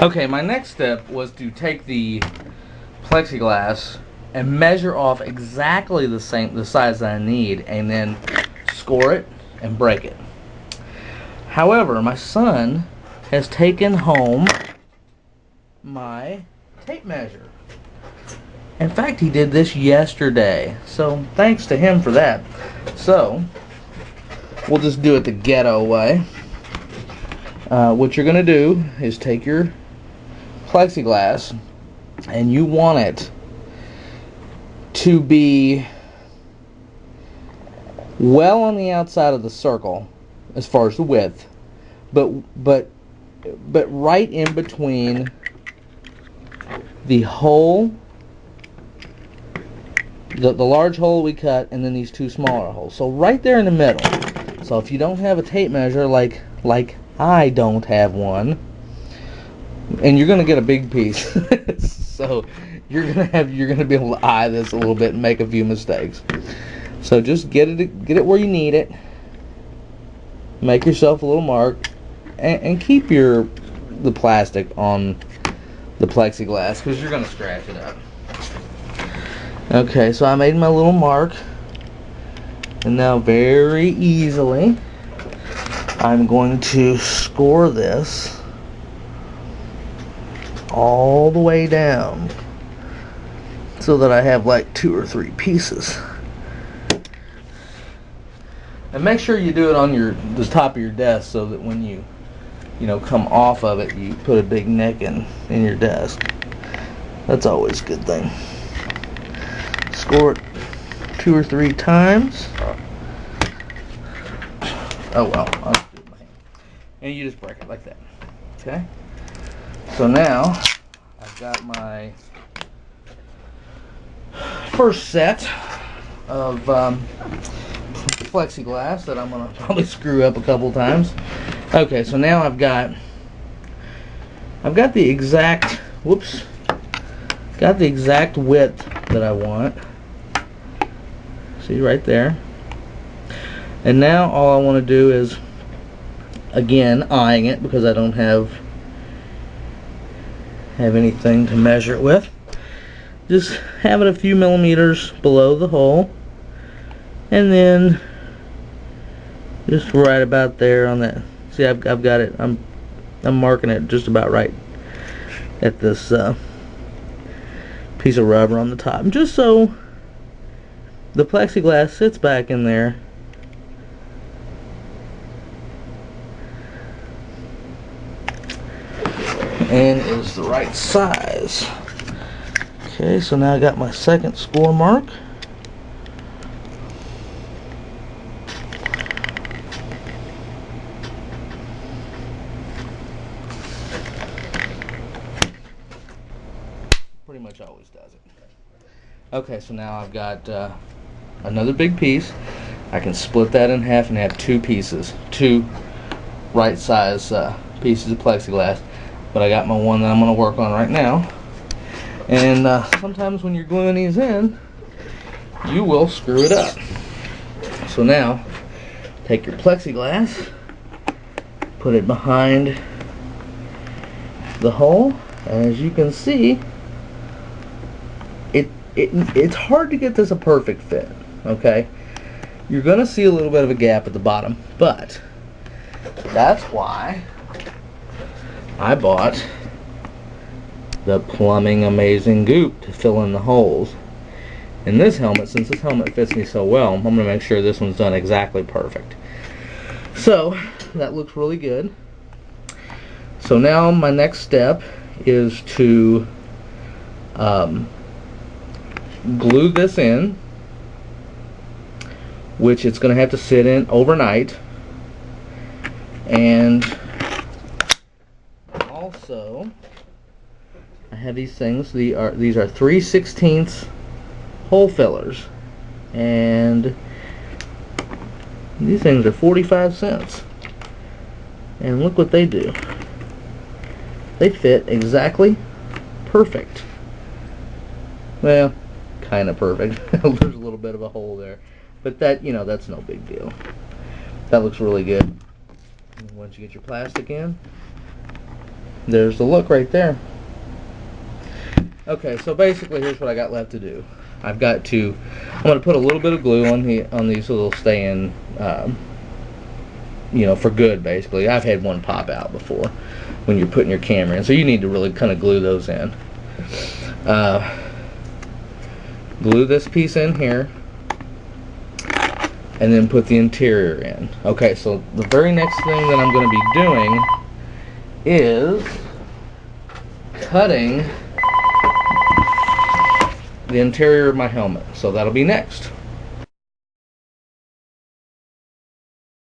Okay, my next step was to take the plexiglass and measure off exactly the size that I need, and then score it and break it. However, my son has taken home my tape measure. In fact, he did this yesterday, so thanks to him for that. So we'll just do it the ghetto way. What you're gonna do is take your plexiglass, and you want it to be well on the outside of the circle as far as the width, but right in between the hole, the large hole we cut, and then these two smaller holes. So right there in the middle. So if you don't have a tape measure like I don't have one, and you're gonna get a big piece, so you're gonna be able to eye this a little bit and make a few mistakes. So just get it where you need it. Make yourself a little mark, and keep the plastic on the plexiglass because you're gonna scratch it up. Okay, so I made my little mark, and now very easily I'm going to score this all the way down so that I have like 2 or 3 pieces. And make sure you do it on the top of your desk so that when you come off of it, you put a big nick in your desk. That's always a good thing. Score it 2 or 3 times. Oh well, I'll just do it with my hand. And you just break it like that. Okay? So now I've got my first set of plexiglass that I'm gonna probably screw up a couple times. Okay, so now I've got the exact width that I want. See right there. And now all I want to do is, again, eyeing it because I don't have anything to measure it with. Just have it a few millimeters below the hole, and then just right about there on that. See, I've got it. I'm marking it just about right at this piece of rubber on the top, just so the plexiglass sits back in there and is the right size. Okay, so now I got my second score mark. Pretty much always does it. Okay, so now I've got another big piece. I can split that in half and have 2 pieces, 2 right size pieces of plexiglass. But I got my one that I'm going to work on right now. And sometimes when you're gluing these in, you will screw it up. So now, take your plexiglass, put it behind the hole, and as you can see, it's hard to get this a perfect fit, okay? You're going to see a little bit of a gap at the bottom, but that's why I bought the Plumbing Amazing Goop to fill in the holes. In this helmet, since this helmet fits me so well, I'm going to make sure this one's done exactly perfect. So, that looks really good. So now my next step is to glue this in, which it's going to have to sit in overnight. And also, I have these things. These are 3/16 hole fillers, and these things are 45 cents. And look what they do. They fit exactly perfect. Well, kind of perfect. There's a little bit of a hole there, but that, that's no big deal. That looks really good. And once you get your plastic in, There's the look right there. Okay, so basically here's what I got left to do. I'm going to put a little bit of glue on these so they'll stay in, you know, for good. Basically, I've had one pop out before when you're putting your camera in, so you need to really kind of glue those in. Glue this piece in here, and then put the interior in. Okay, so the very next thing that I'm going to be doing is cutting the interior of my helmet. So that'll be next.